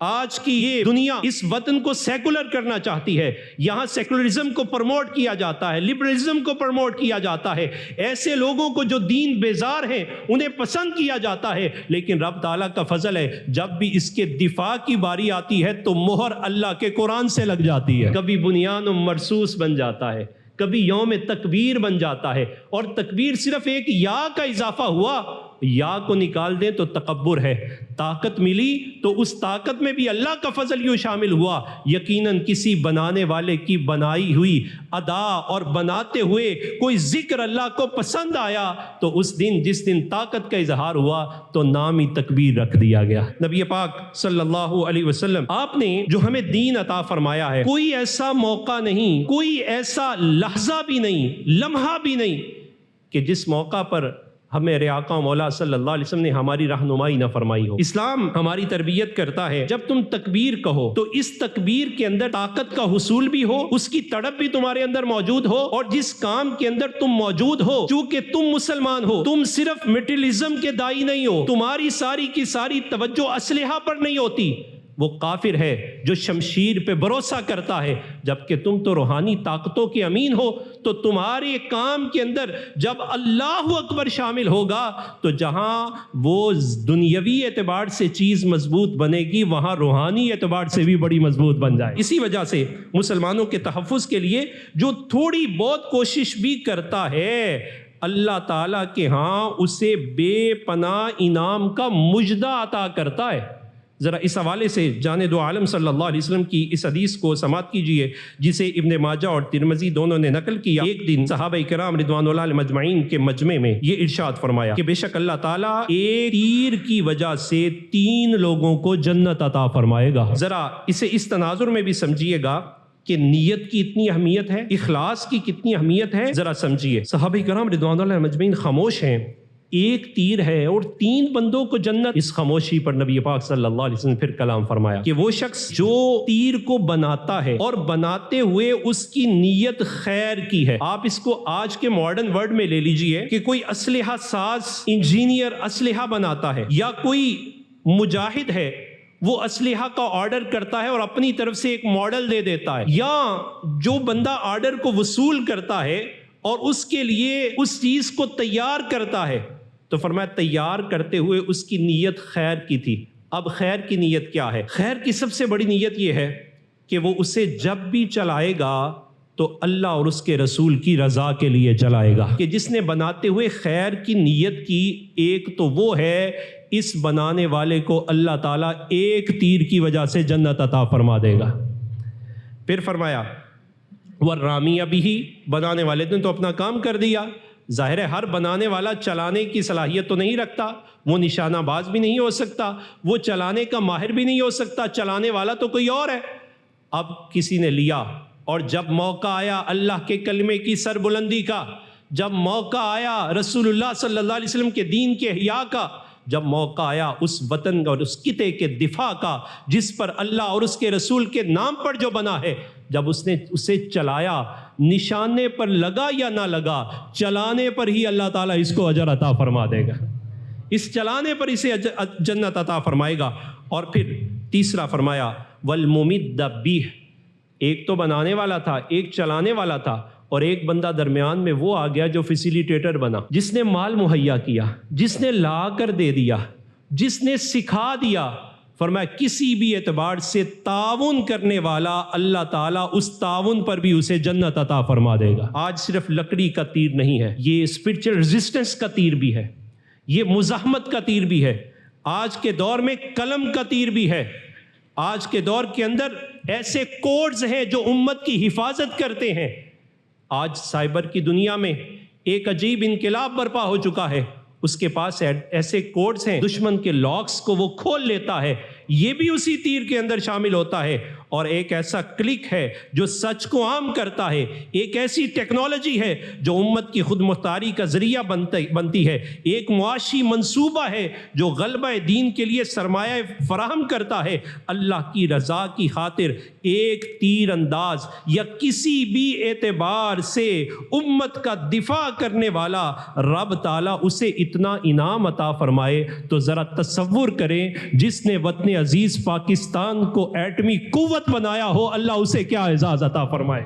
آج کی یہ دنیا اس وطن کو سیکولر کرنا چاہتی ہے، یہاں سیکولرزم کو پروموٹ کیا جاتا ہے، لبرلزم کو پروموٹ کیا جاتا ہے، ایسے لوگوں کو جو دین بیزار ہیں انہیں پسند کیا جاتا ہے، لیکن رب تعالیٰ کا فضل ہے جب بھی اس کے دفاع کی باری آتی ہے تو مہر اللہ کے قرآن سے لگ جاتی ہے، کبھی بنیان مرصوص بن جاتا ہے، کبھی یوم تکبیر بن جاتا ہے، اور تکبیر صرف ایک یا کا اضافہ ہوا، یا کو نکال دیں تو تکبر ہے، طاقت ملی تو اس طاقت میں بھی اللہ کا فضل یوں شامل ہوا، یقیناً کسی بنانے والے کی بنائی ہوئی ادا اور بناتے ہوئے کوئی ذکر اللہ کو پسند آیا تو اس دن جس دن طاقت کا اظہار ہوا تو نام ہی تکبیر رکھ دیا گیا۔ نبی پاک صلی اللہ علیہ وسلم آپ نے جو ہمیں دین عطا فرمایا ہے، کوئی ایسا موقع نہیں، کوئی ایسا لحظہ بھی نہیں، لمحہ بھی نہیں کہ جس موقع پر ہمیں آقا مولا صلی اللہ علیہ وسلم نے ہماری رہنمائی نہ فرمائی ہو۔ اسلام ہماری تربیت کرتا ہے جب تم تکبیر کہو تو اس تکبیر کے اندر طاقت کا حصول بھی ہو، اس کی تڑپ بھی تمہارے اندر موجود ہو، اور جس کام کے اندر تم موجود ہو چونکہ تم مسلمان ہو، تم صرف میٹیریلزم کے دائی نہیں ہو، تمہاری ساری کی ساری توجہ اسلحہ پر نہیں ہوتی، وہ کافر ہے جو شمشیر پہ بھروسہ کرتا ہے، جبکہ تم تو روحانی طاقتوں کے امین ہو، تو تمہارے کام کے اندر جب اللہ اکبر شامل ہوگا تو جہاں وہ دنیاوی اعتبار سے چیز مضبوط بنے گی وہاں روحانی اعتبار سے بھی بڑی مضبوط بن جائے۔ اسی وجہ سے مسلمانوں کے تحفظ کے لیے جو تھوڑی بہت کوشش بھی کرتا ہے، اللہ تعالیٰ کے ہاں اسے بے پناہ انعام کا مجدہ عطا کرتا ہے۔ ذرا اس حوالے سے جان دو عالم صلی اللہ علیہ وسلم کی اس حدیث کو سماعت کیجئے جسے ابن ماجہ اور ترمذی دونوں نے نقل کیا۔ ایک دن صحابہ کرام رضوان اللہ علیہ مجمعین کے مجمع میں یہ ارشاد فرمایا کہ بے شک اللہ تعالیٰ ایک تیر کی وجہ سے 3 لوگوں کو جنت عطا فرمائے گا۔ ذرا اسے اس تناظر میں بھی سمجھیے گا کہ نیت کی اتنی اہمیت ہے، اخلاص کی کتنی اہمیت ہے، ذرا سمجھیے۔ صحابہ کرام رضوان اللہ علیہ مجمعین خاموش ہیں، ایک تیر ہے اور 3 بندوں کو جنت۔ اس خاموشی پر نبی پاک صلی اللہ علیہ وسلم پھر کلام فرمایا کہ وہ شخص جو تیر کو بناتا ہے اور بناتے ہوئے اس کی نیت خیر کی ہے۔ آپ اس کو آج کے ماڈرن ورڈ میں لے لیجئے کہ کوئی اسلحہ ساز انجینئر اسلحہ بناتا ہے، یا کوئی مجاہد ہے وہ اسلحہ کا آرڈر کرتا ہے اور اپنی طرف سے ایک ماڈل دے دیتا ہے، یا جو بندہ آرڈر کو وصول کرتا ہے اور اس کے لیے اس چیز کو تیار کرتا ہے، تو فرمایا تیار کرتے ہوئے اس کی نیت خیر کی تھی۔ اب خیر کی نیت کیا ہے؟ خیر کی سب سے بڑی نیت یہ ہے کہ وہ اسے جب بھی چلائے گا تو اللہ اور اس کے رسول کی رضا کے لیے چلائے گا، کہ جس نے بناتے ہوئے خیر کی نیت کی، ایک تو وہ ہے اس بنانے والے کو اللہ تعالیٰ ایک تیر کی وجہ سے جنت عطا فرما دے گا۔ پھر فرمایا وَالرَّامِيَ بِهِ، بنانے والے نے تو اپنا کام کر دیا۔ ظاہر ہے ہر بنانے والا چلانے کی صلاحیت تو نہیں رکھتا، وہ نشانہ باز بھی نہیں ہو سکتا، وہ چلانے کا ماہر بھی نہیں ہو سکتا، چلانے والا تو کوئی اور ہے۔ اب کسی نے لیا، اور جب موقع آیا اللہ کے کلمے کی سربلندی کا، جب موقع آیا رسول اللہ صلی اللہ علیہ وسلم کے دین کے احیاء کا، جب موقع آیا اس وطن اور اس خطے کے دفاع کا جس پر اللہ اور اس کے رسول کے نام پر جو بنا ہے، جب اس نے اسے چلایا، نشانے پر لگا یا نہ لگا، چلانے پر ہی اللہ تعالیٰ اس کو اجر عطا فرما دے گا، اس چلانے پر اسے جنت عطا فرمائے گا۔ اور پھر تیسرا فرمایا وَالْمُمِدَّ بِهِ، ایک تو بنانے والا تھا، ایک چلانے والا تھا، اور ایک بندہ درمیان میں وہ آ گیا جو فیسیلیٹیٹر بنا، جس نے مال مہیا کیا، جس نے لا کر دے دیا، جس نے سکھا دیا۔ فرمایا کسی بھی اعتبار سے تعاون کرنے والا اللہ تعالیٰ اس تعاون پر بھی اسے جنت عطا فرما دے گا۔ آج صرف لکڑی کا تیر نہیں ہے، یہ اسپرچل ریزسٹنس کا تیر بھی ہے، یہ مزاحمت کا تیر بھی ہے، آج کے دور میں قلم کا تیر بھی ہے، آج کے دور کے اندر ایسے کوڈز ہیں جو امت کی حفاظت کرتے ہیں۔ آج سائبر کی دنیا میں ایک عجیب انقلاب برپا ہو چکا ہے، اس کے پاس ایسے کوڈز ہیں، دشمن کے لاکس کو وہ کھول لیتا ہے، یہ بھی اسی تیر کے اندر شامل ہوتا ہے، اور ایک ایسا کلک ہے جو سچ کو عام کرتا ہے، ایک ایسی ٹیکنالوجی ہے جو امت کی خود مختاری کا ذریعہ بنتی ہے، ایک معاشی منصوبہ ہے جو غلبہ دین کے لیے سرمایہ فراہم کرتا ہے۔ اللہ کی رضا کی خاطر ایک تیر انداز یا کسی بھی اعتبار سے امت کا دفاع کرنے والا رب تعالیٰ اسے اتنا انعام عطا فرمائے تو ذرا تصور کریں، جس نے وطن عزیز پاکستان کو ایٹمی قوت بنایا ہو، اللہ اسے کیا اعزاز عطا فرمائے۔